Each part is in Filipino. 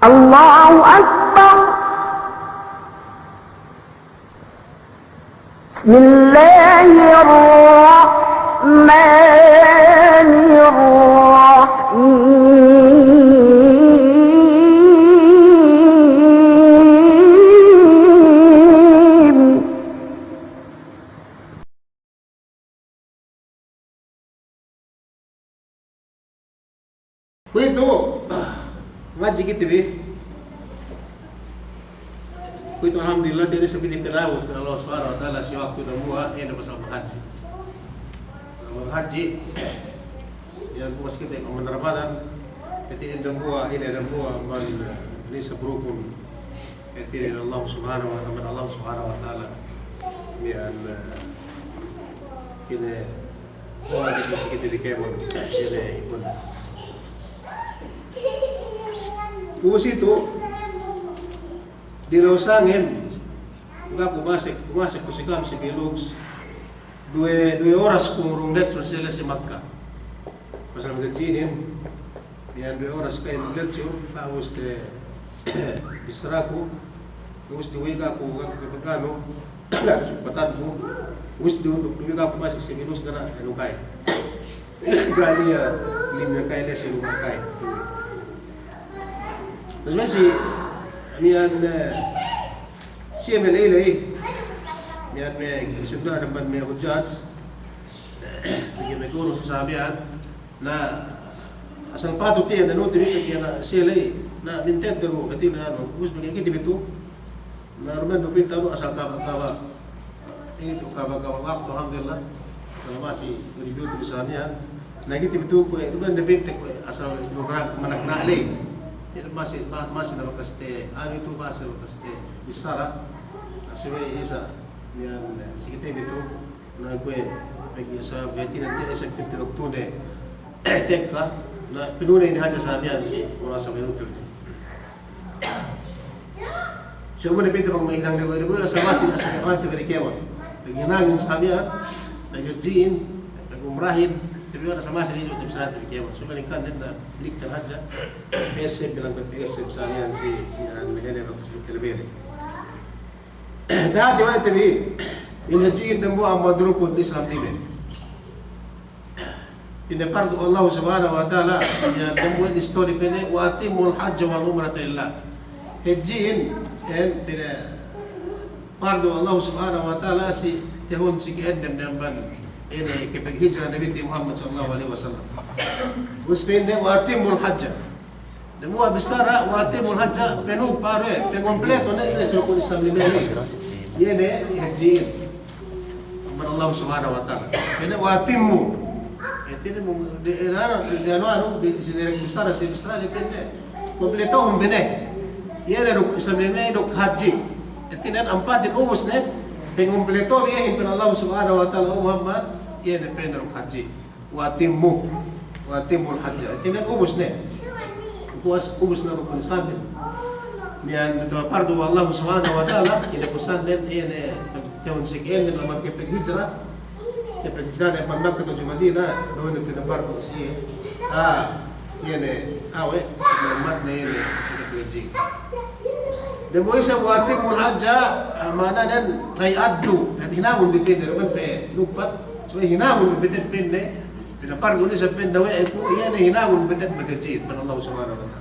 الله أكبر. بسم الله الرحمن الرحيم. Kuito ngaji kita be. Kuito alhamdulillah dari seperti pelawat Allah Subhanahu wa taala si waktu dan buah ini pasal haji. Haji yang puas kita menerbanan ketika dan buah ini dan buah bali ini seberukun ketika Allah Subhanahu wa taala yang kini buah di kita di kemon ini pun. Kubus itu di Lausangin enggak kumasik kusikam si Bilux dua oras kurung lecture sila si Makkah pasal magajinin yan 2 oras kayo lecture kaus te bisraku kaus duwi ka ko pagkano kasupatan ko kaus duwi ka pumasik si Bilux kana ano kay gali linya kay lesi lugar kay. Terus masih mian siya melay mian may sudah dapat may hujat bigyan may guro sa sabihan na asal patut yan ano tibit kaya na siya lay na minted karo kati na ano us magiging tibito na rumen do pinta mo asal kawa ini to kawa waktu alhamdulillah asal masih review to sa niya nagitibito ko rumen de pinta ko asal lugar manakna lay masih na makaste ano itu masih makaste bisara asube isa yan sikite bito na gue bagi sa beti nanti sa pintu oktubre tekka na pinuna ini haja sabihan si merasa minuto so mo pintu pag mahirang lewa lewa sa masih asa kanto berikewa bagi nangin sabihan bagi jin bagi umrahin tapi orang sama sini sudah bisa nanti berkewan. So malingkan din na liktan haja. PSM bilang PSM salian si yang negara seperti lebih. Dah dia tadi ini haji dan buat madrukun Islam ni. Ini fardu Allah Subhanahu wa taala yang membuat histori pene wa atimul hajj wal umrata lillah. Haji tidak fardu Allah Subhanahu wa taala si tahun si keendem dan ban ini kepek hijrah Nabi Muhammad sallallahu alaihi wasallam. Uspende wa atimul hajj. Demu abisara wa atimul hajj penuh pare, pengompleto na ini sirkul Islam ni. Yene haji. Allah Subhanahu wa taala. Ini wa atimu. Ini de era de ano di sini besar si besar depende. Kompleto bene. Yene ruk Islam ni dok haji. Itinan empat din ubus ne. Pengompleto biya hin Allah Subhanahu wa taala Muhammad ia depende ruk haji. Wa atimul hajj. Itinan ubus ne. Ubus na rukun Islam. Yan fardu Allah Subhanahu wa taala ina pesan den ini tahun sekian dengan marke hijrah. Ya hijrah dari Makkah ke Madinah, doon itu fardu si ini awe mat ne ini haji. Dan boleh saya buat timul haja mana dan ay addu at hinamun dipende man pe lupat so hinamun dipende pinapar guni sa penda we ko iyan hinamun bitet magajid man Allah Subhanahu wa taala.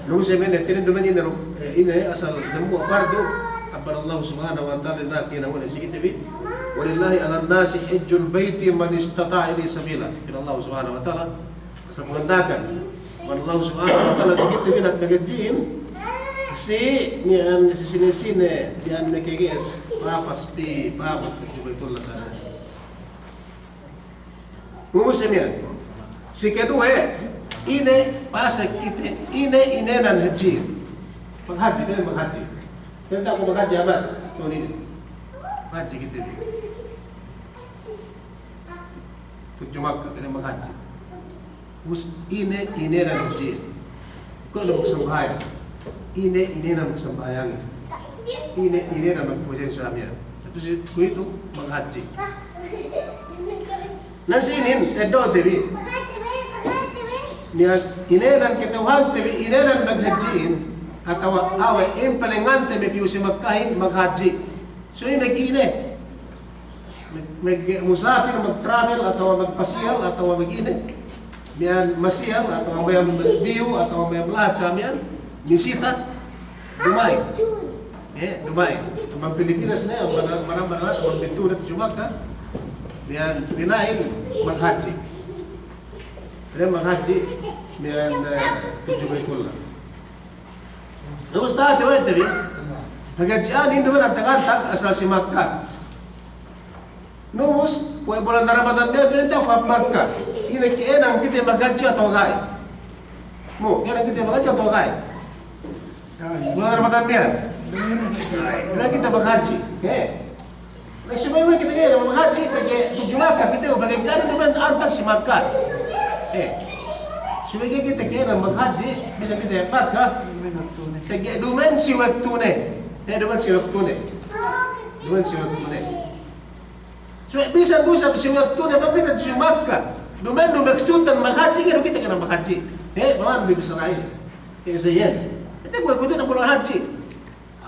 Nung sa men tirin duman ini asal dembu fardu abar Allah Subhanahu wa taala na kina wala sikit bi walillahi ala nasi hajjul baiti man istata'a ila sabila min Allah Subhanahu wa taala asal mengandakan man Allah Subhanahu wa taala sikit bi nak magajid si nian sini nian mekeges papas pi papat juga itulah sana. Muslimin si kedua ini pasek kita ini nan haji menghaji kan menghaji kita aku menghaji amat tahun ini haji kita tujuh Makkah ini menghaji ini nan haji kalau sembahyang ini na magsambayang. Ini na magpusin sa amin. Itu menghaji. Nasinin, edo TV. niya inenan kituhan tabi inenan maghajiin atau awe impalingan tabi piyo si magkahin maghaji. So yung nag-ine musafir mag-travel atau magpasiyal atau mag-ine niyan masiyal atau may biyo atau may lahat sa amin bisita dumay. Dumay. Ang Pilipinas na yan, marang lahat, ang binturat Jumaka, niyan pinain maghaji. Kaya maghaji, niyan tujubay kula. Tapos tayo tabi, paghajian, hindi naman ang tagantag, asal si Makkah. Numus, kung bulan na Ramadan niya, pinintang pa Makkah. Inakiin ang kita maghaji at wagay. Mo, yan ang kita maghaji at wagay. Bulan na Ramadan niya. Bila kita maghaji, Nagsumay kita ngayon, maghaji, pag-jumaka kita, pag-examin naman antag si Makkah. Sumay kita ngayon, maghaji, bisa kita Makkah, pag-duman si waktune. Duman si waktune. Duman si waktune. So, bisa si waktune, pag kita si Makkah, duman magsutan maghaji, kaya kita ka na maghaji. Maman, bibisa na yun. Kasi yan. Ito, kung ito na pulang haji.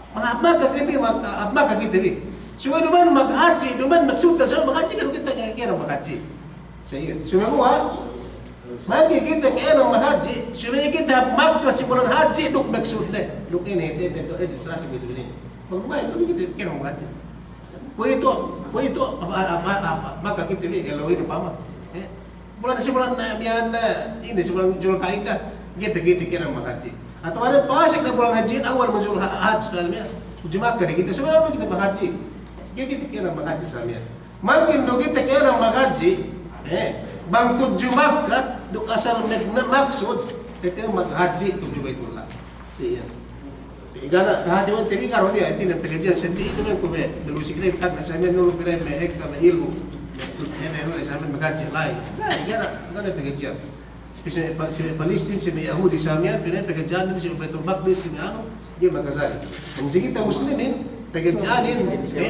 Maka kita bi. Semua duman maghaji, duman magsutan sama maghaji kan kita kaya maghaji. Saya semua magi kita kaya maghaji, semua kita Makkah si bulan haji duk maksudnya. Duk ini salah gitu ini. Bagaimana kita kaya maghaji? Wo itu maka kita bi kalau ini pama. Bulan ini sebulan Zulkaidah kita kaya maghaji. Atau ada pasik na bulan haji awal muncul haji sebenarnya Jumaka kita sebenarnya kita maghaji kita kira maghaji sebenarnya makin do kita kira maghaji bangtut Jumaka do asal maksud kita maghaji tujuh baitullah siya igana haji mo tibi karon ya itin pegajian sendiri itu kan kube belusik kita tag sa men nulu pira mehek na ilmu ene hole sa men maghaji lain igana pegajian si Palestin, si Yahudi sa amin, pinag-pegadyanin si Baitul Maqdis, si ano, di magkazali. Kung sige kita Muslimin, pegadyanin,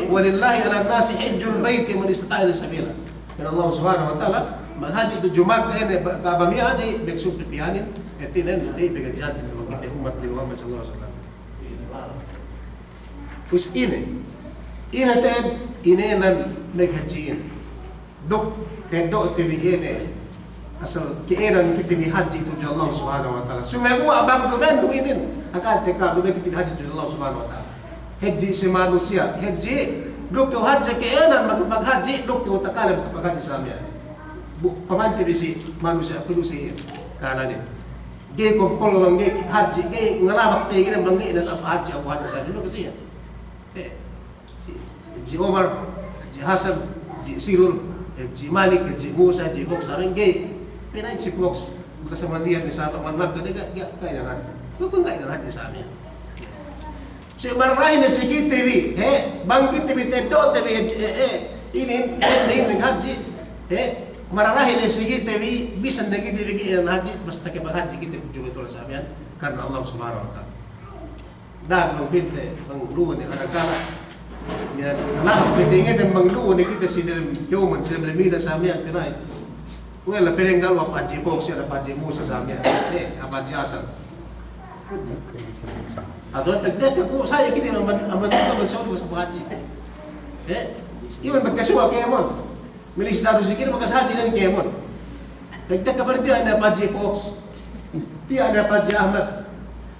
walillahi ala nasi hijjul bayti man istata'a ila sabila. Kaya Allah subhanahu wa ta'ala, maghaji ito Jumaka, kabamihan, begsub pipihanin, etinan, pegadyanin, magkita umat ni Muhammad sallallahu alaihi wasallam. Kus inaten, inenan maghajiin. Duk, tendo, tibihin, asal keiran kita bi haji tu Allah Subhanahu wa taala. Semua abang tu kan duinin akan teka lebih kita haji tu Allah Subhanahu wa taala. Haji si manusia, haji duk tu haji keiran maghaji duk tu takalam maghaji samia. Bu pamanti bisi manusia kudu si kana ni. Ge kompol lang ge haji ge ngarabak pe gina bangge na haji abu haji sa dulu kasi. Si Omar, si Hasan, si Sirul, si Malik, si Musa, si Boksa ge pinay si Fox, bersama dia di sahabat manmak, dia kaya na natin. Huwag kaya na natin sa amin. So, marahin na sige TV, bangkit TV, tedo TV, ini haji, mararahin na sige TV, bisan na kita bigyan ng haji, basta kipag-haji kita juga ito sa amin, karena Allah subhanahu wa ta'ala. Dahil ng binte, ng luwan, yung kadagkala, anak, pindingin ang mga luwan, kita sila human, sila lamida sa amin, pinay. Well, peninggal wa Haji Fox ya Haji Musa sa amin. Haji Hasan. Atau dagdag ko saya kita aman ito sa haji. Iwan magkasuwa kay mon. Milis daru sikir magkasaji lang kay mon. Dagdag ka pa rin tiyan na Haji Fox. Tiyan na Haji Ahmad.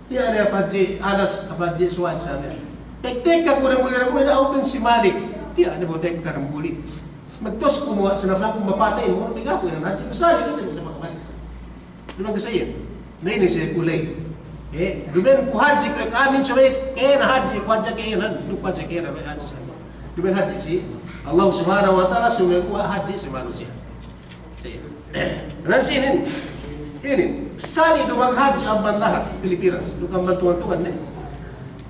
Tiyan na Haji Anas, Haji Suwan sa amin. Dagdag ka ko rin muli na open si Malik. Tiyan na mo dagdag ka rin muli. Magtos ko mo, sanaflang kong mapatay mo, bigyan ko yun ang haji. Masali kita mo sa mga manis. Doon ang kasayin. Na ini siya kulay. Dumen ko haji, kaamin siya kaya na haji, ko haji kaya na, duk haji kaya na, haji siya. Dumen haji si Allah subhanahu wa ta'ala, sumikuha haji si manusia. Nansinin, ini, sali dumang haji ang lahat, Pilipinas, dukang bantuan-tuan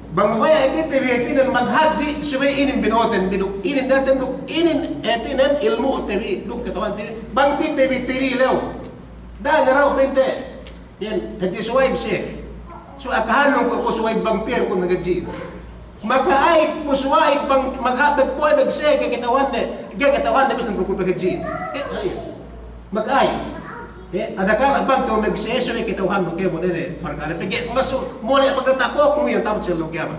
Bangmaya kita bihitin maghaji subay inin binoten biduk inin natin duk inin etinan ilmu tabi duk katawan tabi bangkit tabi tirilaw da ngaraw pente yan haji suwaib siya so akahanong ko suwaib bangpir kung nagaji makaait ko suwaib bang maghabag po ay magsiya katawan na bisan kung paghaji ayun makaait Ada kala bang kau magseso ni kita uhan mo kayo mo nene parkala pigi maso mole pagkatako kung yan tapos sa lukya.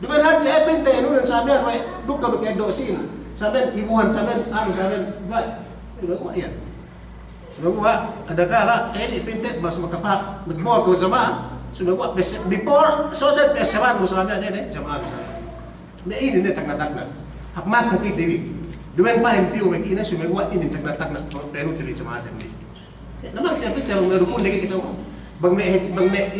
Duman hat sa epin tayo nun sabi yan, duk kami kaya dosin. Sabi ibuhan sabi sabi ba? Diba yan. Sumagawa, ada kala, ipintet mas makapak, nagbuha ko sama. Sumagawa, before, so that besaman mo sa amin, sama mo sa amin. May ini na tagna-tagna. Hapmat na kitibi. Duman pa yung piyo, may ina, sumagawa, ini tagna-tagna. Pero tibi sa mga atin. Namang siyempre, talong narupon, lagi kita ko. Bang may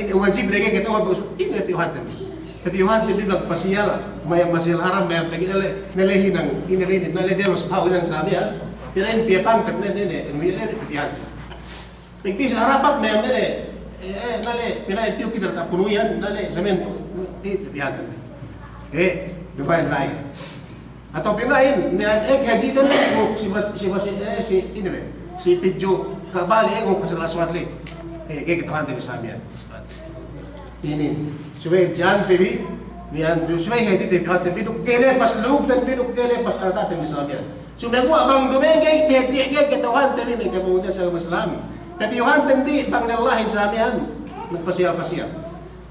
wajib lagi kita ko, ini na piyuhan tabi. Kapiyuhan tabi, magpasiyal, mayang masiyal haram, mayang tagi nalehi ng inirinit, naledelos pa ulang sa amin, pirain piyapang kat nene, piyuhan. Pagpisa harapat, mayang nene, nale, pinain piyo kita at punuyan, nale, samento, piyuhan tabi. Dumayan lain. Atau pinain, hajitan mo, si Pidjo, kabali ko sa laswat li. Kita hanti sa amin. Ini, supaya jangan TV, niyan supaya hati TV hanti biduk kele pas lug dan biduk kele pas ata TV sa amin. Supaya ko abang dumengay hati kita hanti ni kamu sa Islam. Tapi hanti bang Allah sa amin, nagpasial-pasial.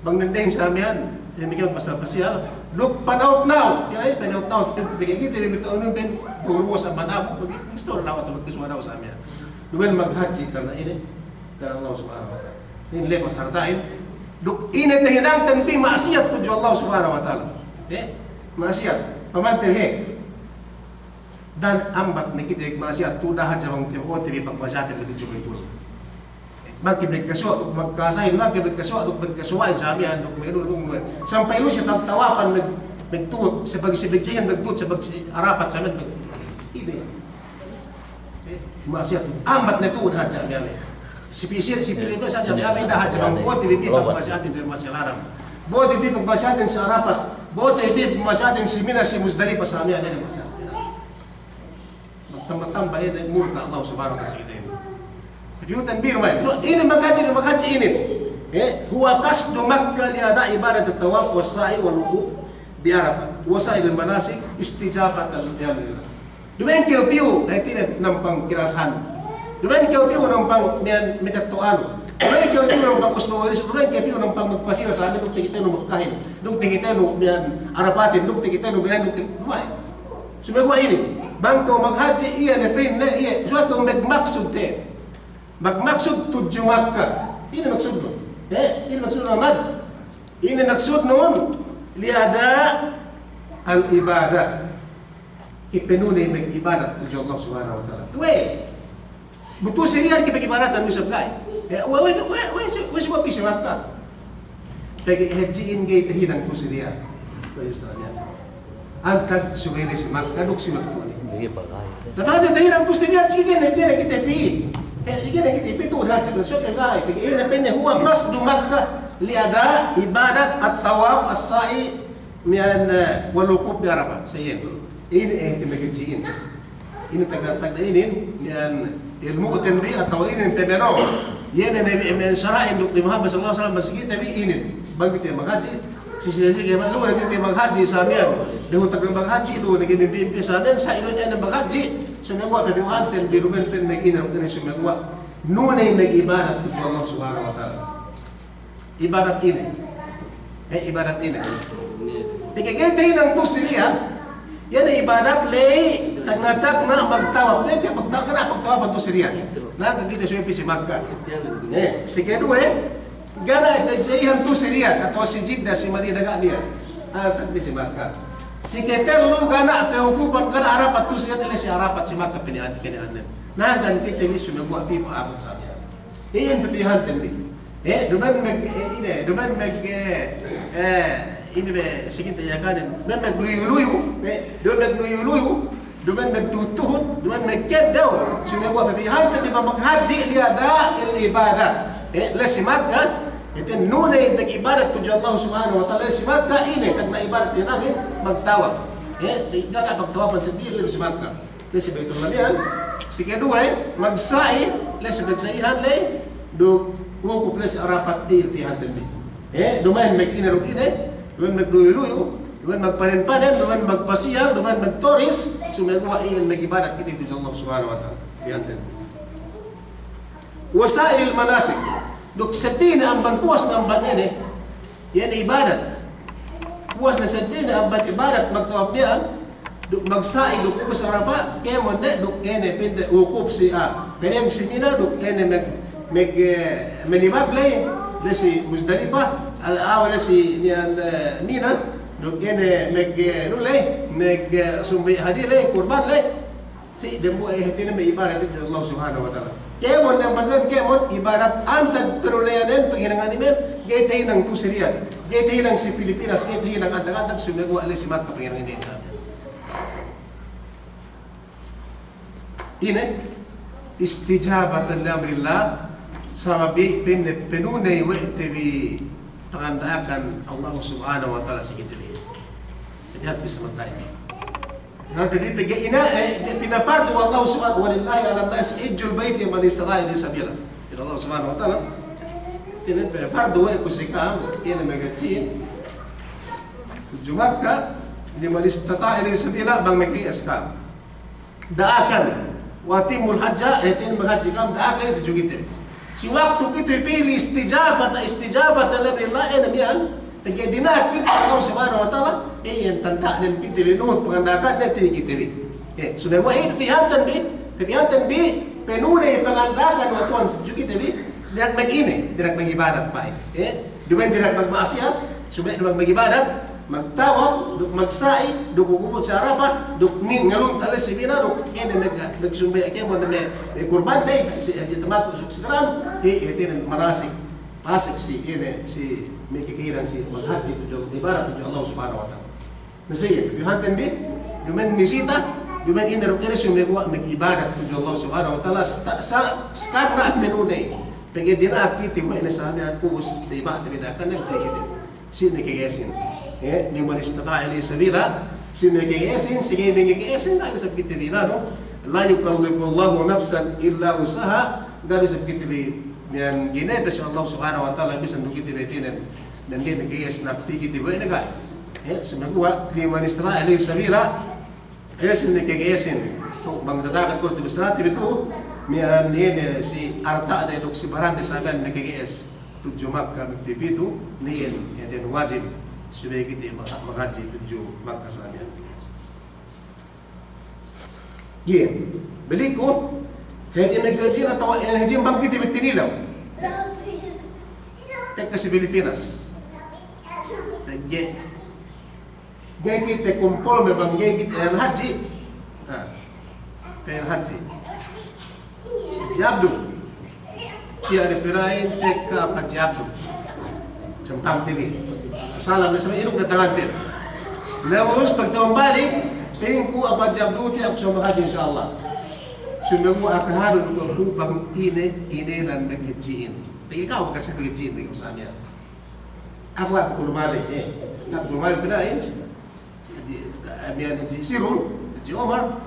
Bang nandeng sa amin, hindi ka magpasial-pasial. Look panaut now, yan ay panaut now. Bigay kita bigay ito ano ben buruwa sa manam, gusto na ako magkasuwa sa amin. Duman maghaji karena ini karena Allah Subhanahu wa taala. Ini lepas hartain. Duk ini tehinang tanpi maksiat tuju Allah Subhanahu wa taala. Maksiat. Pamante dan ambat ni kita maksiat tu dah jawang tebo tibi pagmasyat ni tuju itu. Magkibig kaso, magkasahin magkibig kaso, duk magkasuwain sa amin, duk mayroon kung sampai lu siya tagtawapan nagtuot sa pagsibigsihan nagtuot sa arapat sa amin. Ini maksiat ambat na tuod hadja kami. Si Pilipino saja kami dah hadja bang bote bibi pagmasyatin dari masyalaram. Bote bibi pagmasyatin sa arapat. Bote bibi pagmasyatin si Mina si Muzdalifah sa amin ada masyatin. Magtambah-tambah ini murka Allah subhanahu wa ta'ala ini. Kejutan biru mai. Ini maghaji ini. Huwa qasdu Makkah li ada ibadat at-tawaf was-sa'i wal-wuquf bi Arafah. Wasail al-manasik istijabatan lillah. Dumain kau piu, tidak nampang kirasan. Dumain kau piu nampang mitatuan. Dumain kau piu nampang usmawaris. Dumain kau piu nampang magpasira sa amin. Dukti kita numakahin. Dukti kita arapatin. Dukti kita binan. Dumain. Sumagawa ini. Bang kau maghaji iya na pin na iya. Suatu magmaksud te. Magmaksud tuju Makkah. Ini maksud mo. Ini maksud Ahmad. Ini maksud nun. Liada al-ibadah. Ipenunay mag-ibadat tuju Allah subhanahu wa ta'ala. Tuwe, buto siriyan kipag-ibaratan mo sa gay. Wala siya pisi Makkah. Pag-hajiin gay tahinang to siriyan. Tayo sa kanya. Antag sumili si Makkah, duk si Makkah. Dapat sa tahinang to siriyan, sige na kita pi. Sige na kita pi, tuwa natin sa siya gay. Pag-iin na pinya, huwa qasdu Makkah. Liada, ibadat, at-tawaf, as-sa'i, miyan walukub bi Arafah. Sayin. Ini timagjiin. Ini tagda-tagdainin yan ilmu'tan bi atau ini temeno. Yan na men syara'in ni Muhammad sallallahu alaihi wasallam masigi tabi ini. Bagit maghaji sisi kaya lu lagi maghaji sa amin. Deho tagang maghaji do naging bimpi sa amin sa ilo niya na maghaji. Sumagawa pa biwanten bi rumenten naginaw kani sumagawa. Nunay nag-ibadat to Allah subhanahu wa ta'ala. Ibadat ini. Ibadat ini. Ikagaytahin ang to siriyan. Yan ay ibadat lay tagnatak na magtawab. Kaya pagtawab ang to siriyan. Nakakita siya si Makkah. Si kedua, gana nagsayihan to siriyan atau si Jeddah si Madinah niya. Tagdi si Makkah. Si ketelu gana pehukupan gana arapat to siriyan si arapat si Makkah pinihan. Nakakita ni sumagwa pipa akot sa niya. Iyan patihan tindi. Duman ini be sige ya kanin man magluyuluyu do magluyuluyu do man magtutuhot do man magkeb daw sumagawa pa bihan ta di ba maghaji liada il ibadat la si Makkah iten nunay pag-ibadat tuju Allah subhanahu wa ta'ala si Makkah ini tag na ibadat namin magtawag gana pagtawapan sa dili si Makkah la si Baitul Malian si kedua magsa'i la si magsa'ihan lay do ko plus arapat dir pihan tindi dumain mag-inarog ine duman magluyo-luyo, duman magpanin-panin, duman magpasiyal, duman magtoris, sumagawa iyan mag-ibadat kita ito sa Allah subhanahu wa ta'ala. Bihantin. wasail manasik. Duk sedih na amban puas na amban ini, yan ibadat. Puas na sedih na amban ibadat magtawab yan, duk magsai duk upos arapa, kaya mo na duk ene pinde ukup si a. Kaya yung simina duk ene menibaglay, na si Muzdalipa, ala si Nina, duk ene nulay, sumbi hadilay, kurban lay. Si demo ay hati na may ibadat ito Allah subhanahu wa ta'ala. Kaya mo nang banwan, kaya mo ibarat antag penunayanan panghinangan imen, gaya tayo ng tusirian, gaya tayo ng si Pilipinas, gaya tayo ng antag-antag sumagawa alis si Maka panghinangan imen sa amin. Ini istijabatan li amrillah sababi penunay wa itibi pangandaakan Allah subhanahu wa ta'ala sa kitili. Lihat bisa matay. Jadi ina pinafardu Allah subhanahu walillahi ala nas hijjul bait man istata'a ilayhi sabila. Ila Allah subhanahu wa ta'ala. Ina pinafardu wa kusikam ina magacin. Jumakka liman istata'a ilayhi sabila bang magkiaskam. Daakan watimul hajja etin maghaji kam daakan itu jugite. Si waktu kita pilih istijabat lillahi namian Tagya dinak kita Allah subhanahu wa ta'ala yang tanda dan kita linuhut pengandakan nanti kita li. Sudah wahid pihatan bi penunay pengandakan wa Tuhan juga kita bi dinak mag-ini, dinak mag-ibadat pa Dumen dinak mag-maasiat, subay dinak mag-ibadat, magtawag, duk magsai, duk gugupot sa arapa, duk ngalun talas si Bina, duk nagsumbay akin mo na may kurban na si Haji Tamat usuk sekarang, itinan marasik, pasik si may kikiran si maghaji tujuh ibarat tujuh Allah subhanahu wa ta'ala. Nasiya, pihantin bi, dumen nisita, dumen inarukiris yung mag-ibadat tujuh Allah subhanahu wa ta'ala sa karna menunay. Pagay dinakiti mo inasabi at ubus na iba at ibidakan ng pagkiti. Sino nakikiyasin? Ni man istata'a ilayhi sabila, sino nakikiyasin? Sige, may nakikiyasin na sa pagkitibina, no? La yukallifu Allahu nafsan illa usaha, gabi sa pagkitibina. Yan ginebes Allah subhanahu wa ta'ala bisan dukiti betinen dan dia nakiyas na pikiti ba inagay sumaguwa liman istara alayhi sabila sin nakiyasin so bang dadagat ko tibisrati bitu mian ini si arta da dok si barande saban nakiyas tujuh Makkah pipitu niyan yan wajib subay kiti maghaji tujuh Makkah saban balik ko Hedi nagajin atau hedi bangkit di Tinilaw. Tek sa Pilipinas. Tagge. Gaya kita kumpul memang gaya kita haji. Pengen haji. Jabdu. Dia dipirain tek apa jabdu. Centang TV. Salam sama inuk datangan tim. Lawas pagtawang balik, pengen ku apa jabdu ti aku sama haji insyaallah. Sumagu akaharun ko upang ine nan naghijiin. Ikaw kasi naghijiin ikaw sa niya. Ako kulumali kulumali pinain. Amiyan di Sirul, di Omar.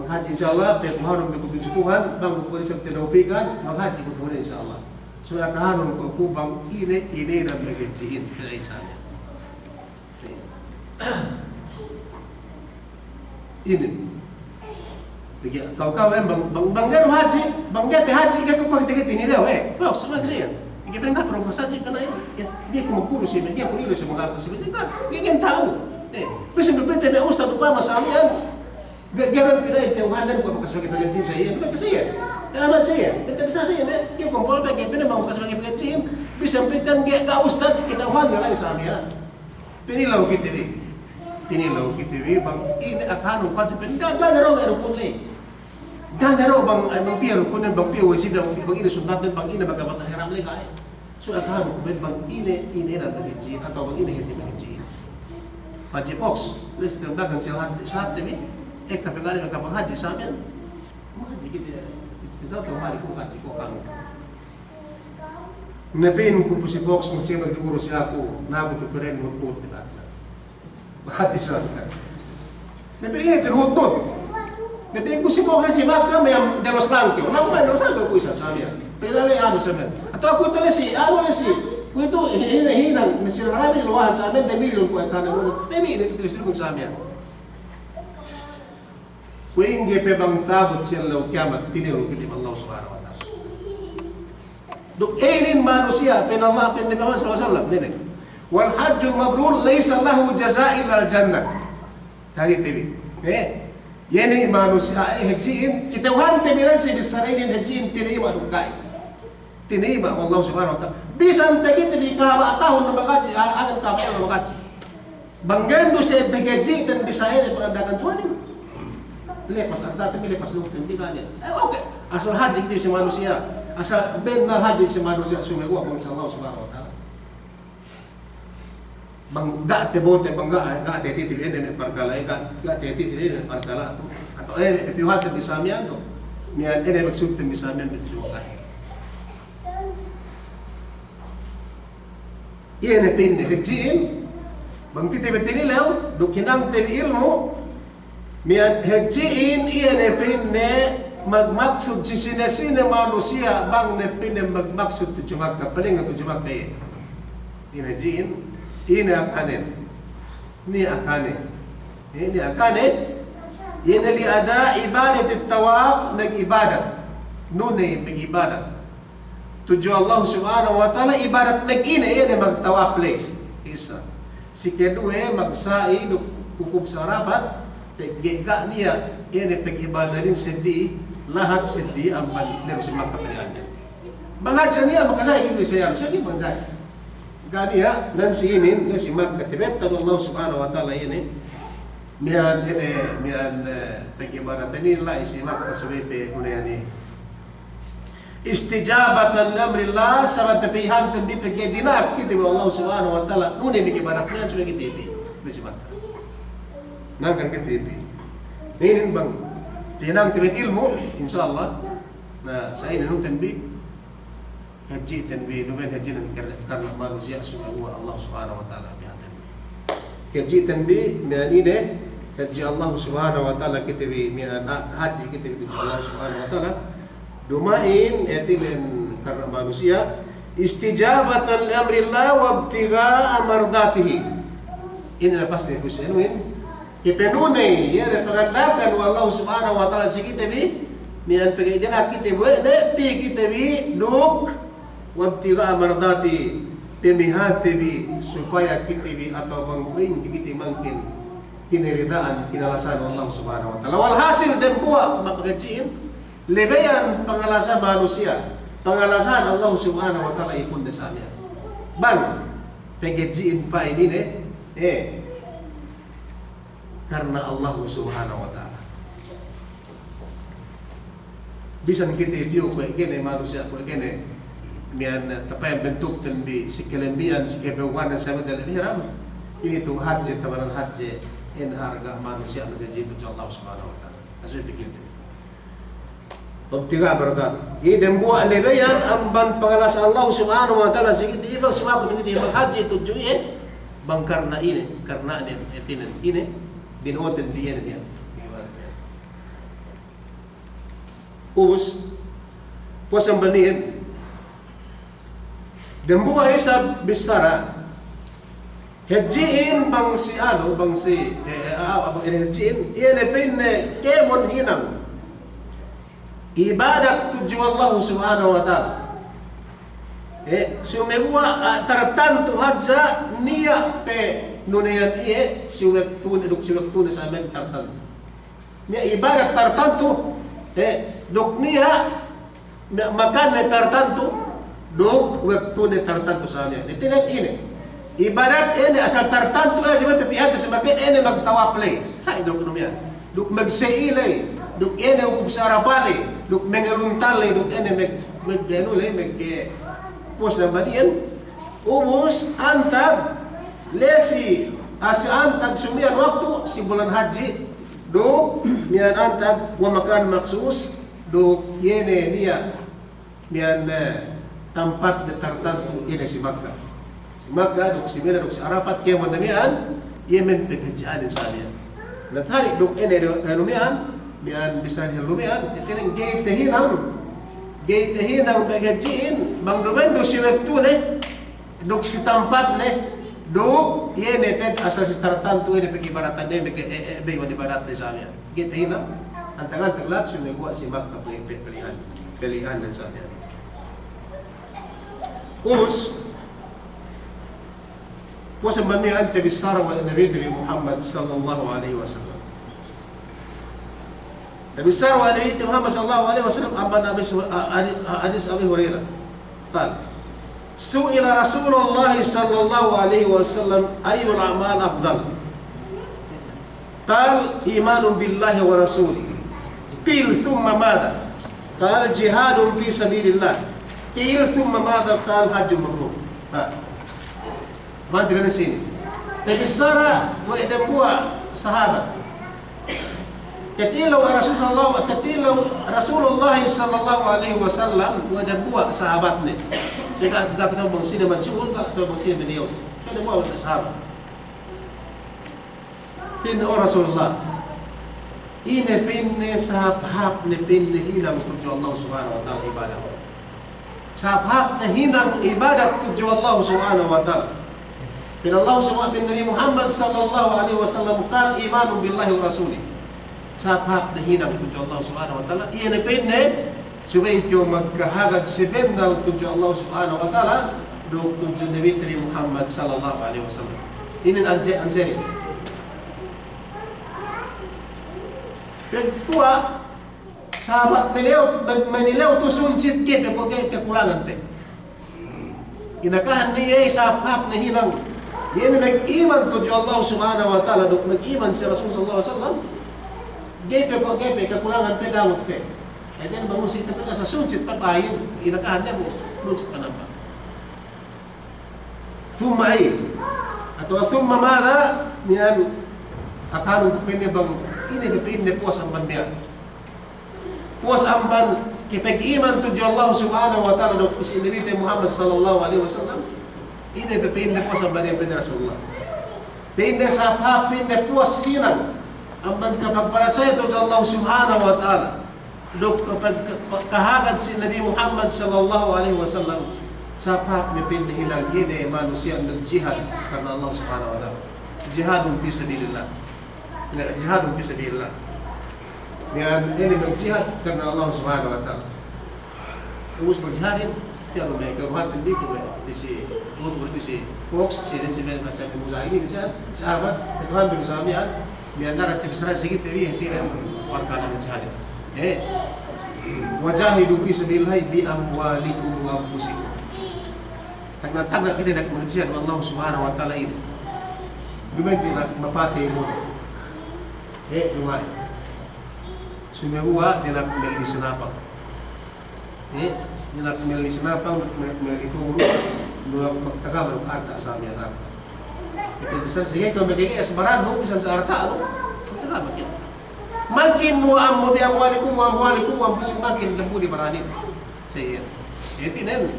Maghaji insyaallah, pe kuharun ko Tuhan, bang ko sa tinaupikan, maghaji ko tuloy insyaallah. So akaharun ko upang ine nan naghijiin pinain sa niya. Ini kau bangga haji, bangga haji kau kau kita Tinilaw Bos, semua sih. Kita pernah perlu saja kan dia kumukuru sih, dia kunilo sih mengapa sih kan? Dia kan tahu. Bisa berpeta be ustaz lupa masalian. Garan pindah itu hadan kau bekas sebagai pengajian saya, bekas saya. Amat saya, kita bisa saya dia kumpul bagi pindah mau bekas sebagai pengajian, bisa sampaikan dia ke ustaz kita hadan lagi samian. Tinilaw kita ni. Tinilaw kita ni bang ini akan upah sebentar dah orang yang kunli. Gandaro bang piero kunin bang piero wajib bang ini sunatan bang ini magkabatan hiram legay. So akahan ko bang ini na bagijin atau bang ini hindi bagijin. Pajipox, list ng dagan sila sa timi. Kapigali magkapanghaji sa amin. Mahaji kita. Ito to mali ko kaji ko kang. Napin ko po si Fox magsiya magduguro siya ako. Nabot ko rin hutod ni Batsa. Bahati sa akin. Napin ini tinhutod. Napin ko si Fox si Maka may Delos Langkyo. Naku may Delos Langkyo ko isang sa amin. Pinali ano sa amin. At ako ito si kung ito hinang sila marami luwahan sa amin, milyon ko ay kanan mo. Demi inisitrisyo ko sa amin. Kung hindi pa bang tabot siya law kiamat, tiniro kitim Allah subhanahu wa ta'ala. Duk enin manusia pen Allah pen Nabi Muhammad sallallahu alaihi wasallam dene. Wal hajjul mabrur laysa lahu jazaa illa al jannah. Tadi tibi. Yeni manusia hajiin kita wan temiran si bisarain hajiin tinima dukai. Tinima Allah subhanahu wa ta'ala. Bisan begitu di kahaba tahun na bakaji akan kapal na bakaji. Banggando sa begaji dan bisaya pagadakan Tuhan ini. Lepas arta temi lepas lutin di kanya. Okay. Asal haji kita si manusia. Asal benar haji si manusia sumewa kung Allah subhanahu wa ta'ala. Bangga te bote bangga ga te titi ene perkala ga te titi ene perkala atau ene piuhat te bisamian to mian ene maksud te bisamian betul kai ene pinne hejin bang titi betini leo dukinang te ilmu mian hejin ene pinne magmaksud si sinesine manusia bang ne pinne magmaksud te jumak ka paling to jumak pe ene hejin ini akanin, ini li ada ibadat tawab nag-ibadat, nunay mag-ibadat. Tujuh Allah subhanahu wa ta'ala ibadat nag-ini magtawab le. Isa. Si kedua magsai hukum sa rapat, paggiga niya, pag-ibadat rin sindi, lahat sindi ang panlero si magkapilihan. Bangad siya niya, makasay, hindi siya gimang Gania nan si inin na si magkatibet tado Allah subhanahu wa ta'ala ini mian pag-ibarat nila isi magkasuwipe kunya ni istijabatan lamrillah sa magpapihan tambi pagdinak kita Allah subhanahu wa ta'ala nuni pag-ibarat niyan sa kitipi bisi mata nangkan kitipi inin bang tinang tibet ilmu insyaallah na sa inin tambi haji tanbi dumen haji karena manusia semua Allah subhanahu wa ta'ala bihatin haji tanbi mianine haji Allah subhanahu wa ta'ala kita haji kita Allah subhanahu wa ta'ala dumain etinen karena manusia istijabatan li amrillah wa ibtigha'a mardatihi ini pasti kusenuin ipenune ya pagandatan Allah subhanahu wa ta'ala si kita mian pagidana kita ne pi kita duk wabtiga mardati pemihati bi supaya kita bi atau mengkuing kita mungkin kiniridaan kinalasan Allah subhanahu wa ta'ala wal hasil dan buah mapagajin lebayan pangalasan manusia pangalasan Allah subhanahu wa ta'ala ipun desanya bang pagajin pa ini karena Allah subhanahu wa ta'ala bisa kita view ko gene manusia ko gene mian tapay bentuk dan bi si kelembian si kebewanan sama dalam ihram ini tu haji tabaran haji in harga manusia mengaji betul Allah subhanahu wa ta'ala asal begitu Pagtiga barakat idem buat lebayan amban pangalas Allah subhanahu wa ta'ala sikit ibang sumako dito ibang haji tujuin bang karena ini etinen ini dinoten dia dia ubus puasang baniin dan buhay sa bisara hajiin bang si hajiin iyan kemon hinang ibadat tujuh Allah subhanahu wa ta'ala sumegua tartanto hadza niya pe nunayan siwek tun sa amin tartanto niya ibadat tartanto duk niya makan na tartanto duk waktu ni tartanto sa amin itinan ini ibadat ini asal tartanto aja pipihan sa makin ini magtawap lay sa idok numiyan duk magseilay duk ini hukum sa arapali duk mengeruntalay duk ini magganulay pos na banian ubus antag lesi antag sumian waktu si bulan haji duk mian antag wamakan maksus duk yene niya mian tempat de tertentu ini si Makkah. Si Makkah duk si Mina duk si Arafat kaya manamian Yemen pekerjaan insanya. Na tarik duk ini halumian mian bisa halumian itinang gate hinang pekerjaan bang domendo si waktu ne duk si tempat ne duk yene ted asal si tertentu ini pekibaratan ne bewan ibarat insanya. Gate hinang antangan terlat sumegwa si Makkah pilihan insanya. أمس وسمني أنت بالسارة والنبي محمد صلى الله عليه وسلم. بالسارة والنبي محمد صلى الله عليه وسلم أما حديث أبي هريرة قال سئل رسول الله صلى الله عليه وسلم أي الأعمال أفضل؟ قال إيمان بالله ورسوله. قيل ثم ماذا؟ قال جهاد في سبيل الله. قيل ثم ماذا؟ قال حج مبرور. ما أنت سini. Tapi Sarah dan buah sahabat. Ketilau Rasulullah sallallahu alaihi wasallam dan buah sahabat ni. Saya tak tahu bang sini majul tak tahu bang sini beliau. Ada buah sahabat. Pin Rasulullah. Ini pinne sahabat ni pinne hilang tujuh Allah subhanahu wa taala ibadah. Sahabat ni hilang ibadat tujuh Allah subhanahu wa taala. Bin Allah subhanahu bin Nabi Muhammad sallallahu alaihi wasallam qal imanun billahi wa rasulih. Sahabat na hinang tujuh Allah subhanahu wa ta'ala. Iyan na pinne, subay kyo magkahagad si Bendal tujuh Allah subhanahu wa ta'ala, doog tujuh Nabi Muhammad sallallahu alaihi wasallam. Inin anseri. Kedua, sahabat beliau tu sunsit ke kekulangan pe. Kinakahan niya sahabat na hinang. Yan mag-iman tujuh Allah subhanahu wa ta'ala, doog mag-iman si Rasul sallallahu alaihi wasallam. Gepe kekulangan pedawat pe. Kaya yan bangun sa itapat sa sunsit papayin, inakahan niya mo, sunsit pa naman. Thumma ay, atau thumma mada, niyan, akanong pupinne bang, inibipinne puwas ang bandiyan. Puwas ang ban, kipag-iman tujuh Allah subhanahu wa ta'ala, doon si Nabi Muhammad sallallahu alaihi wasallam, inibipinne puwas ang bandiyan bin Rasulullah. Pinne sa pinne puwas hinang, amman kapag palasay ito Allah subhanahu wa ta'ala dok kapag kahagad si Nabi Muhammad sallallahu alaihi wasallam sa pap ni pindahilang gini manusia nag-jihad karena Allah subhanahu wa ta'ala. Jihadun fi sabilillah. Jihadun fi sabilillah. Yan ini mag-jihad karena Allah subhanahu wa ta'ala. Ubus berjihadin tiada may karuhat hindi ko di si utol di si Fox si din si Masjid Muzahiri di siya sahabat Tuhan bin Samian biantara tibisra sikit tapi tidak warkana menjihad. Wajahidu fi sabilillah bi amwalikum wa anfusikum. Tagna kita nak menjihad Allah subhanahu wa ta'ala ini. Dumenti nak mapatay mo. Dumay. Sumewa din nak melisinapang. Din nak melisinapang melikung dua magtaka arta sa amin anak. Itu bisa sige kau magiging esbaran mo bisan sa arta ano. Tagamat yan. Makin mo ammo bi amwalikum wa anfusikum makin lembu di baranin. Saya. Ito nen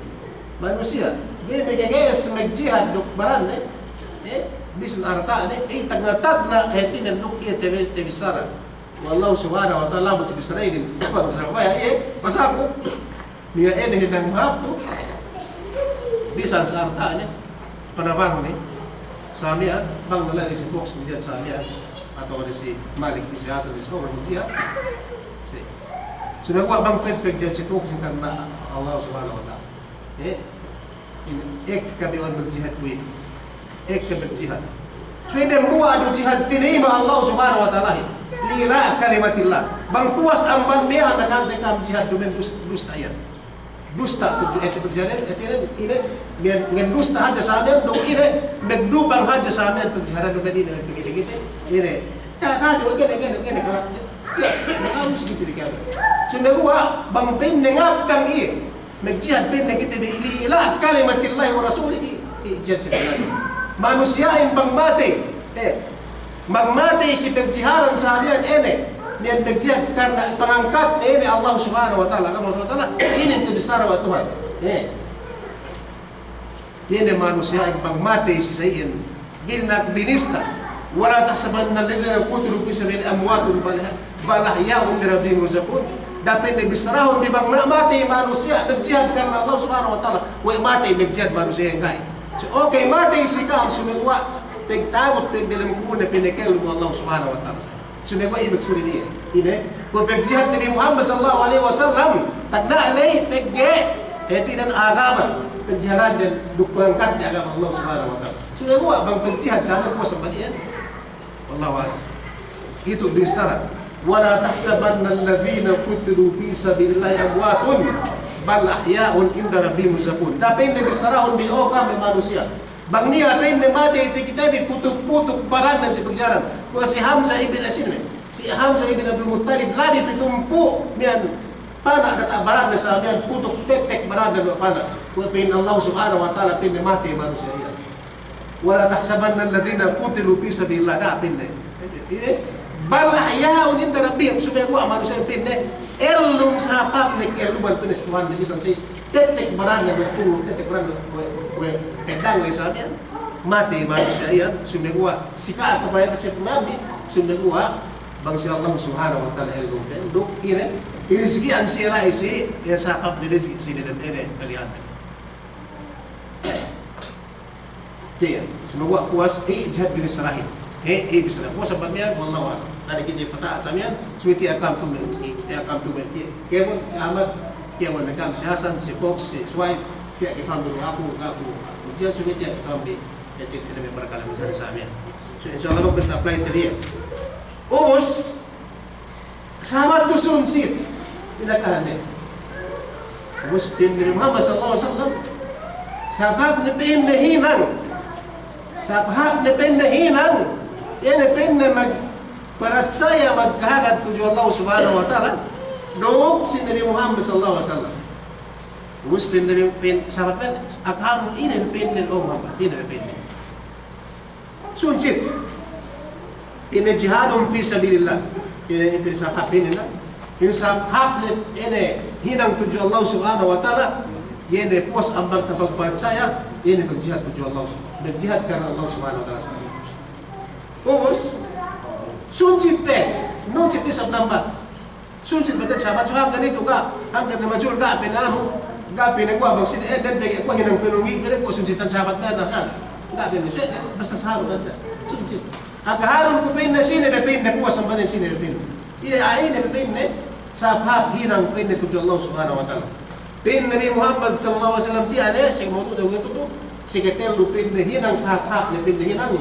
manusia. Dia magiging magjihad dok baran bisan arta ni tagnatag na ito nen nuk iya tebisara. Wallahu subhanahu wa ta'ala mo tebisara din. Apa masabaya pasako. Niya hinang mahap to. Bisan sa arta ni panabang ni Samian, bang nala di si Fox menjadi Samian atau di si Malik di si Hasan di si Umar menjadi sudah gua bang peg jadi si Fox karena Allah subhanahu wa ta'ala ek kabiwan berjihad kuit ek berjihad Sweden buat adu jihad tinima Allah subhanahu wa ta'ala lila kalimatillah bang puas amban dia anak kam jihad dumen dusta ya dusta tujuh itu berjalan ini dengan dusta aja sampean dong ini megdubang aja sampean penjara dong ini begitu ini tak juga gini kalau segitu dikira sehingga gua bang pendengap kang ini menjihad pendeng kita lila kalimatillah wa rasulihi ijad sebenarnya manusia yang bang mati si penjiharan sampean ini dan berjihad karena pengangkat ini Allah subhanahu wa ta'ala ini itu besar wa Tuhan ini manusia yang bang mati si sayin ginak binista wala tahsabanna alladhina qutilu fi sabili amwatun bal ahya'un li rabbihim yurzaqun dapat dibesarahun di bang mati manusia berjihad karena Allah subhanahu wa ta'ala mati berjihad manusia yang kaya okay mati si kam sumigwa pegtabot pegdalam kuna pinekel mo Allah subhanahu wa ta'ala Sumego ibig suri niya. Ini, kung pegjihad Nabi Muhammad sallallahu alaihi wasallam, tagna alay pegge, eti dan agaman. penjara dan duk perangkat di agama Allah Subhanahu wa taala. Cuma gua bang penjihad jangan gua sembalian. Wallahu a'lam. Itu bicara. Wala tahsabanna alladhina qutilu fi sabilillahi amwatun bal ahya'un inda rabbihim yurzaqun. Tapi ini bisarahun bi orang manusia. Bang ni apa ini mati itu kita putuk-putuk baranan si penjaran. Gua si Hamzah ibn Asim. Si Hamzah ibn Abdul Muttalib lagi ditumpuk mian pana data baran sa mian putuk tetek baran dan pana. Gua pin Allah Subhanahu wa taala pin mati manusia ini. Wala tahsabanna alladhina qutilu fi sabilillah da pin ini bal ahya'un inda rabbihim supaya gua manusia pin elum sapap nek eluman peniswan di bisan si tetek baran dan puluh tetek baran pedang lisanya mati manusia yan sumber gua sikat kepada si nabi sumber gua bangsa Allah Subhanahu wa taala elum duk ini rezeki an si raisi ya sapap di rezeki si dalam ini kalian tiyan sumber gua puas ijad bin sarahi bisa puas sebabnya wallahu a'lam tadi kita peta samian semiti akam tu kemon si Ahmad kemon nakam si Hasan si Fox si Suai tiap kita ambil aku dia cuma tiap kita ambil jadi kita berkala mencari samian so insyaallah mau kita apply tadi ubus sahabat tu sunsit tidak kahane ubus bin Muhammad sallallahu alaihi wasallam sahabat ni bin hinang sahabat ni bin hinang ini bin mag parat saya magkahagat tuju Allah Subhanahu wa taala dok si Nabi Muhammad sallallahu alaihi wasallam ubus bin sahabat ben akhan ini bin Muhammad ini bin sunsit ini jihadun fi sabilillah ini sahabat bin ini sahabat ini hinang tuju Allah Subhanahu wa taala ini pos ambang kapag percaya ini berjihad tuju Allah berjihad karena Allah Subhanahu wa taala ubus sunsit pe nunsit isap namba sunsit betul sahabat so hanggang itu ka hanggang na majul ka pinano ka pinagwa bang sin dan pegi ko hinang pinungi pero ko sunsitan sahabat na nasan ka pinungi basta sahabat na sunsit agaharon ko pin na sine pin na puwas ang banin sine pin ila ay na pin ne sahabat hinang pin na tuju Allah Subhanahu wa taala pin Nabi Muhammad sallallahu alaihi wasallam ti ane si mo to to si ketel du pin na hinang sahabat na pin na hinang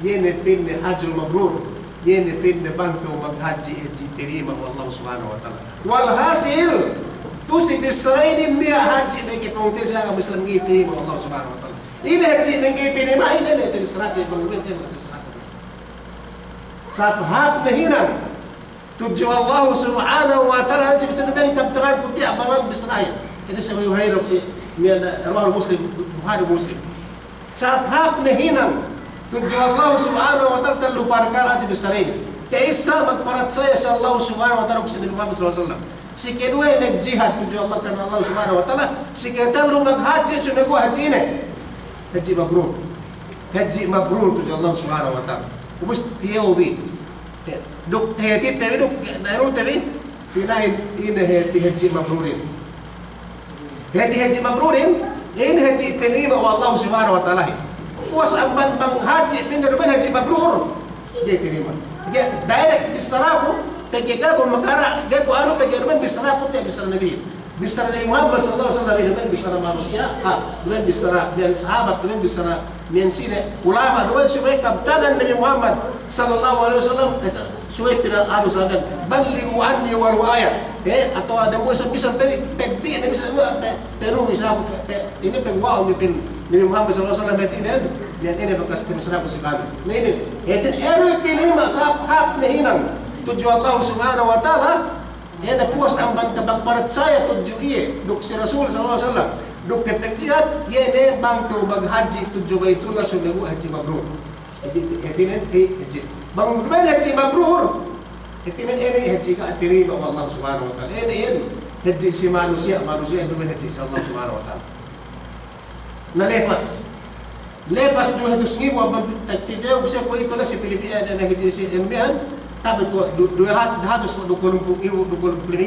yene pin na hajjul mabrur yene pin na bangko maghaji terima Allah Subhanahu wa taala walhasil tu si Israilin niya haji na kipunti sa Muslim terima Allah Subhanahu wa taala ini haji nang terima ini na terserah pangwin terserah sahabat na hinang tuju Allah Subhanahu wa taala si bisabani tabtaran kuti abaran Israil ini sa Buhari si rawal Muslim Buhari Muslim sahabat na hinang tuju Allah Subhanahu wa taala lupar kalat si Israil kaisa magparat saya sa Allah Subhanahu wa taala sa Nabi Muhammad sallallahu alaihi wasallam si kedua nagjihad tuju Allah karena Allah Subhanahu wa taala si ketalo maghaji sunago haji ini haji mabrur tuju Allah Subhanahu wa taala ubus tiyobi duk heti tawi duk daru tawi pinain ini haji mabrurin haji mabrurin ini haji terima Allah Subhanahu wa taala puas amban bang haji pindah haji mabrur dia terima dia direct bisaraku pegega ko makara gago ano pegega bisaraku dia bisara Nabi bisara Nabi Muhammad sallallahu alaihi wasallam dengan bisara manusia dengan bisara dan sahabat dengan bisara men sine ulama dengan supaya kabtagan Nabi Muhammad sallallahu alaihi wasallam supaya tidak harus akan balighu anni wal ayat atau ada mo bisa pegdi na bisa pero bisa ini pegwa ni pin Nabi Muhammad sallallahu alaihi wasallam dan ini bekas penisra ko si kami ini etin tinima sahabat na hinang tuju Allah Subhanahu wa taala yan na puas ang bangkabagparat saya tuju iye duk si Rasul sallallahu alaihi wasallam duk kepekjihad yan bangko maghaji tuju baitullah sunagu haji mabrur etinen haji bang duman haji mabrur etinen ini haji ka terima Allah Subhanahu wa taala ini haji si manusia duman haji sa Allah Subhanahu wa taala lepas 200,000 abang tagtitiyaw siya po ito lang si Pilipinas na haji si NBN tapos ko 220,000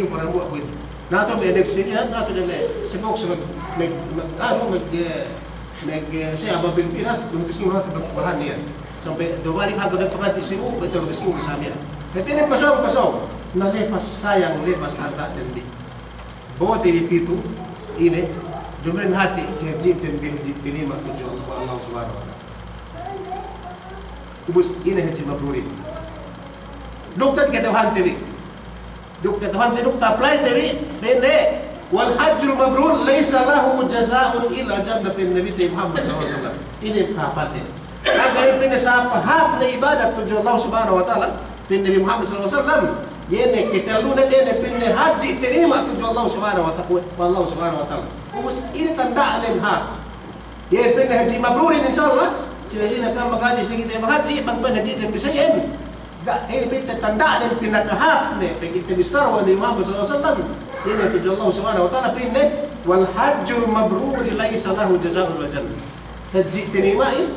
parang buwa po ito nato may eleksyon nato na si Fox siya abang Pilipinas 200,000 nato magpahan niya sampai dumalik hato na panganti si Mo ito 200,000 sa amin ito na pasong nalepas sayang lepas harta din bawa tinipito ini Dumen hati hajitin bihaji tinima tujuan Allah Subhanahu wa taala. Ubus ini haji mabrurin. Dokter ketuhan TV. Dokter ketuhan TV dokter apply TV bende wal hajjul mabrur laisa lahu jazaa'un illa jannatin Nabi Muhammad sallallahu alaihi wasallam. Ini pahapatin. Agar pinasapahap na ibadat tujuan Allah Subhanahu wa taala bin Nabi Muhammad sallallahu alaihi wasallam. Yene kita luna dene pinne haji terima tujuan Allah Subhanahu wa taala. Wallahu Subhanahu wa taala. Ubus ini tandaan ha. Ye pinne haji mabrurin insyaallah. Sila-sila kan magaji sa kita magaji pag haji din bisayin. Ini pinta tandaan dan pinakahap ne kita besar wa Nabi Muhammad sallallahu alaihi wasallam. Ini tujuan Allah Subhanahu wa taala pinne wal hajjul mabrur laisa lahu jazaa'un wal jannah. Haji tinimain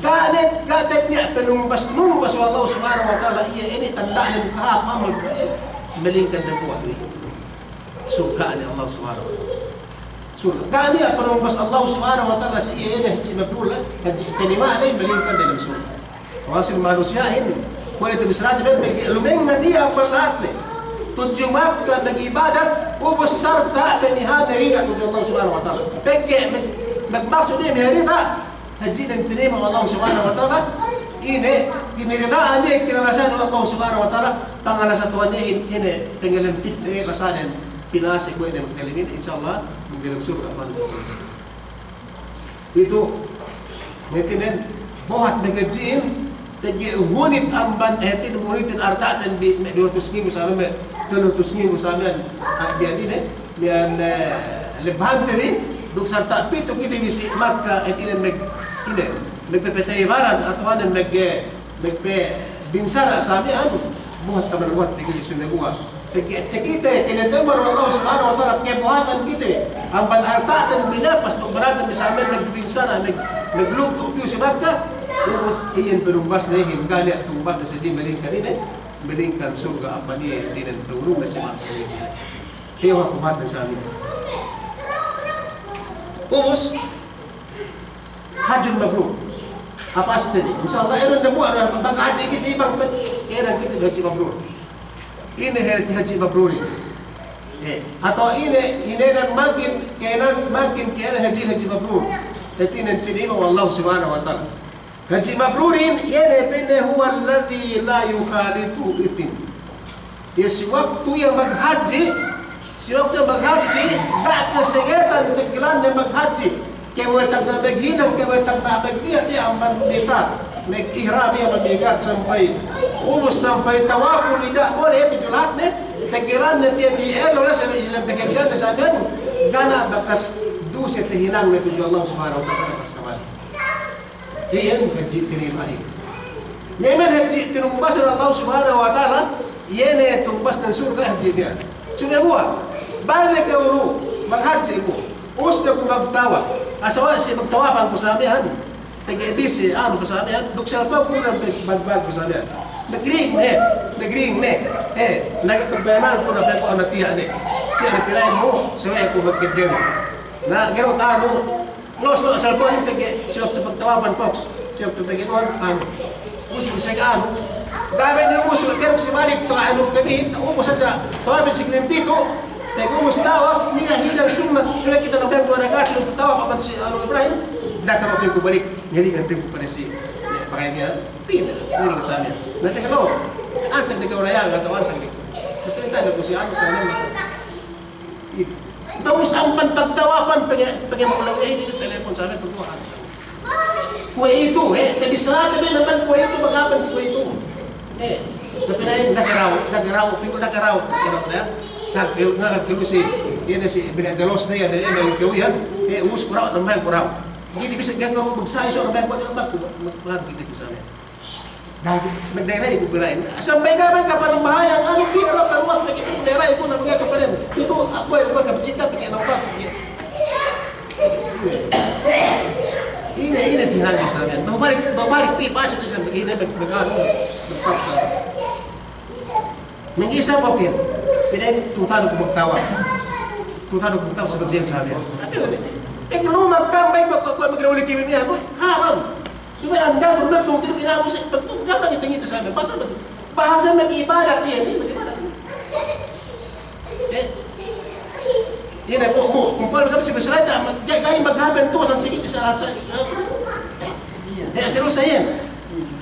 Ganet niya penumbas Allah Subhanahu wa taala ini tandaan ng kahap amal melingkan na buwan surga ni Allah Subhanahu wa taala surga niya penumbas Allah Subhanahu wa taala siya ini haji mabrur haji tinima ay melingkan dalam surga wasil manusia ini kung ito bisrati lumengan dia ang lahat ni tujuh Makkah mag-ibadat ubos sarta penihan rida tujuh Allah Subhanahu wa taala peke magmaksud niya merida haji dan terima Allah Subhanahu wa taala ini kiniraan niya kinalasan ng Allah Subhanahu wa taala pangalasatuan niya ini pengalampit niya lasanan pinasik ko ini magdalimin insyaallah magdalim surga manusia itu ngitinin buhat magajiin tagi hunit amban etin munitin artatan bi 200 sa amin 300 sa amin biyan din biyan lebhan tabi duk sarta pito kita bisi Makkah etin ini magpapatayibaran at wanan magpinsara sa amin buhat ka manuhat tigil sunagua kita tinatawar Allah Subhanahu wa taala kaya buhatan kita ang panartatan bila pastok baratan sa amin magpinsara maglugto piyo si Makkah ubos iyan penumbas na ihin gali at tumbas na sa di malingkan ini malingkan surga apa niya dinan turong na si Makkah kaya buhatan sa amin ubos hajjul mabrur apa tadi insyaallah iron na buat pag haji kita ibang era kita haji mabrur ini haji mabrur atau ini dan makin kailan haji mabrur itu nanti Allah Subhanahu wa taala haji mabrurin ini pinne huwa alladhi la yukhalitu ithm waktu yang maghaji bak kesehatan tegilan yang maghaji kewetag na maghinang, kewetag na magbiyat ang banditat. Nag-ihram yung mabigat sampay. Ubus sampay tawapo nida. Wala ito julat na. Tagiran na PDL. Wala sa ilang pagkagyan na sabihan. Gana bakas dusi tihinang na ito Allah Subhanahu wa ta'ala sa kamal. Iyan, haji tinimahin. Yaman haji tinumbas ng Allah Subhanahu wa ta'ala. Yan ay tumbas ng surga haji niya. Sunabuha. Balik ka ulo. Maghaji mo. Usta ko magtawa. Asawa siya magtawapan ko sa amihan. Nag-ibis siya, ano ko sa amihan. Duksal pa ko ng bagbag ko sa amihan. Nagring ne. Nagpagbayaman ko na ko ang natiya ne. Tiya na pinayin mo, siya ko magkidem. Na gano'n tayo mo. Close no, asal po yung siya ko pagtawapan folks. Siya ko pagkinuan, ano. Gusto ko siya ano. Dami niyo mo, pero si Malik, to ano kami, umos at sa tawabin si Clintito. Nag-umus tawag, niya hilang sunat. Sulit kita na bang doon agad, sulit tawag pa si Ibrahim. Nakarating ko balik, hilingan din ko pa si pakay niya. Hilingan sa niya. Nataka ko, antag na kaurayang, ataw antag na. Napilitan na ko si ano sa naman. Tapos ang pagtawapan, pag maulaw, hindi na telepon sa amin, pagkuhaan. Kuya ito, tabi sa tabi naman, kuya ito, maghapan si kuya ito. Napinayin, nagaraw, pingo nagaraw. Nagkilo si Binadalos na yan, nagkawihan, umus ko raw, namahal ko raw. Hindi bisa gagawin magsayo siya, namahal ko raw, magkita ko sa amin. Dahil magdairay ko pinayin. Sambay ka pa ng bahayang, ano pinarap na luwas, magdairay ko na mga ka pa rin. Ito, ako ay magkapachita, pagkinaw pa. Ina tinang di sa amin. Babalik, pipasok di sa mag-ina, magsapsa. Nang-isa mo pin. Pinayin, tutano ko magtawa. Sa bagsyan sa amin. Ano yun eh? Kung magtambay pa ako mag-raulit kami niya, haram. Di ba, ang dadong na itong tinapinamo sa pagtugang lang itong ito sa amin. Bahasa mag-ibadat yan, mag-ibadat yan. Yan ay mo. Kung paano kami si Bisrata, gaya maghaben to, san sige sa lahat sa... Eh, seryosa yan.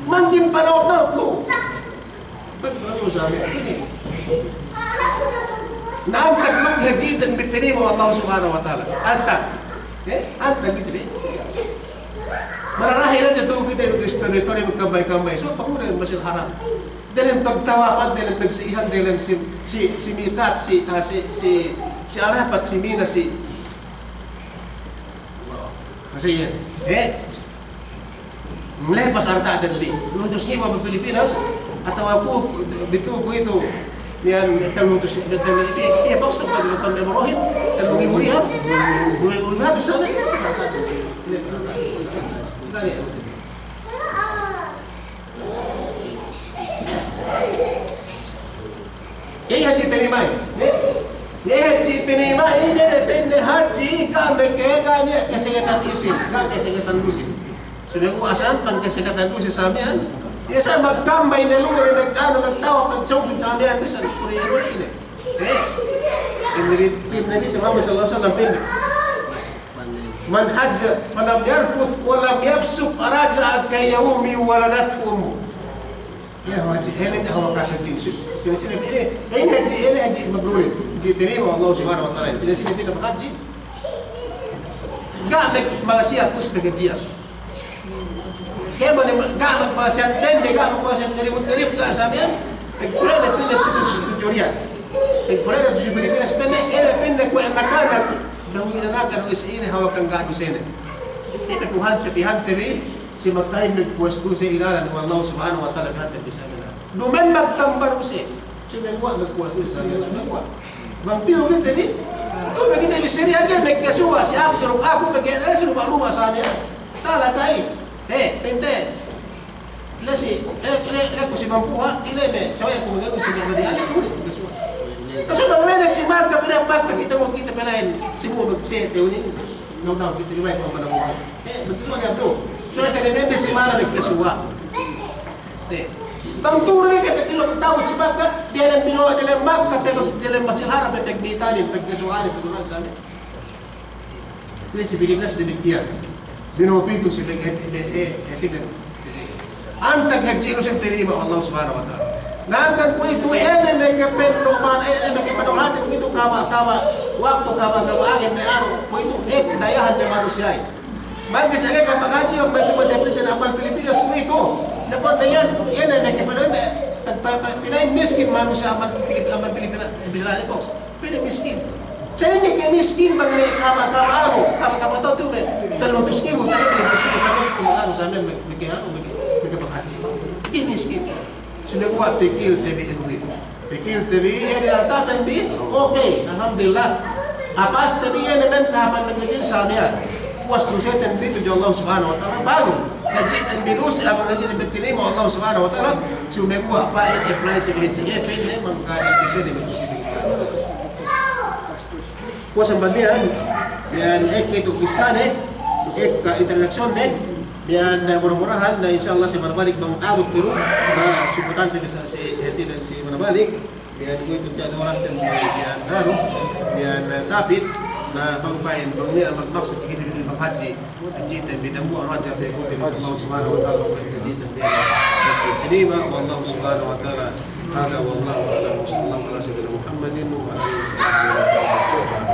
Mangin panaot-naot lo. Bago sa amin, ini. Naantag log hajid ang bitini mo Allah subhanahu wa ta'ala. Antag. Antag gitu deh. Mararahi na dyan tuwag kita yung story magkambay-kambay. So, pakuna yung masyal haram. Dahil yung pagtawapan, dahil yung pagsihan, dahil yung si Mitat, si Arapat, si Mina, si... Kasi yan. Melepas harta adali. Dua dos iwa sa Pilipinas, atau aku bitugo ito. Yan, talutos iya bakso pag lupan ng Rohit, talungi murihan. Dua ulna to sana. Yeh haji terima. Yeh haji terima ini depende haji kami kaya kesehatan isim, kesehatan musim. Sudah ko asan pang kesehatan musim samian. Ya sa magkambay na lugar na nagtawa pagsungsong sa amin bisan puri-ero ini. Ini Nabi Muhammad sallallahu alaihi wasallam bin Man hajja falam yarfuth wa lam yafsuq raja'a ka yawmi waladathu ummu. Ya haji ini hawa ka haji sini ini haji mabrur. Diterima Allah Subhanahu wa taala. Sini pindah haji. Enggak maksiat terus bekerja. Kaya ba nggak magpasyan din, di ka magpasyan kalimut-kalimut ka sa amin, pagpulay na pinag pitong sa tutorial. Pagpulay na sa Pilipinas, pinag ko ang nakanak, nang inanakan ng isa ini, hawak ang gado sa ini. Ipatuhan, tapihan, tabi, si magkahin nagpuwesto sa ilalan, o Allah subhanahu wa ta'ala, bihan sa amin. Dumen magtambar ko siya. Sumengwa, nagpuwesto sa amin, sumengwa. Bangpiyo ka, tabi, ito pagkita yung serial ka, may kasuwa, si Abdur, ako pagkita, si luma-luma sa amin. Tala tayo. Pente. Lasi, ko si Mampuha, ileme, saya ko magano si Mamadi, ala ko ulit kaswa. Kaso bang si Magka pinapagta, kita mo kita panahin, si mo magset, sa unin, no, kita limay ko ang manamong. Magkaswa niya bro. So, nagkalimende si Mana nagkaswa. Bang tuloy kaya petilo magtawad si Magka, di alam pinoa, di alam Magka, pero di alam masilhara, pagpagnitalin, pagkasuhanin, pagkulang sa amin. Ini si Pilipinas demikian. Binupito si Antag haji no terima Allah subhanahu wa ta'ala. Nangkan po ito, may kapenloman, may kapanulatin po ito, kawa, waktu kawa-kawaangin na araw, po ito, dayahan na manusiay. Magkis agay kapag haji, yung may tumatapilitin ang Pilipinas po ito. Dapat na yan ay may kapanulatin, pinayin miskin manusia ang Pilipinas, Bisrani Box, pinayin miskin. Saya ni kami miskin bang may kawa-kawa to tu may talutos mo tayo pinagpusin sa amin tumagano sa amin may paghaji. Ini miskin. Sudah kuat pikir TV ini. Pikir TV ini ada tanbi. Okay, alhamdulillah. Apas TV ini men kapan menjadi samia. Puas tu saya tanbi tu Allah Subhanahu wa taala baru. Haji tanbi dus apa haji diterima Allah Subhanahu wa taala. Sudah kuat apa apply TV ini pun mengkari bisa dibetusi. Puas ang bandian, yan itu kisah interaksyon yan murah-murahan na insyaAllah si Manabalik bang awit pero na supportante si Heti dan si Manabalik yan ko ito dyan oras din si yan tapit na bangpain bang niya magmaksud kita din maghaji hajitan bidambu ang haji at ikutin Allah subhanahu wa ta'ala hajitan din ba Allah subhanahu wa ta'ala هذا والله أعلم وصلى الله على سيدنا محمد وعلى آله وصحبه وسلم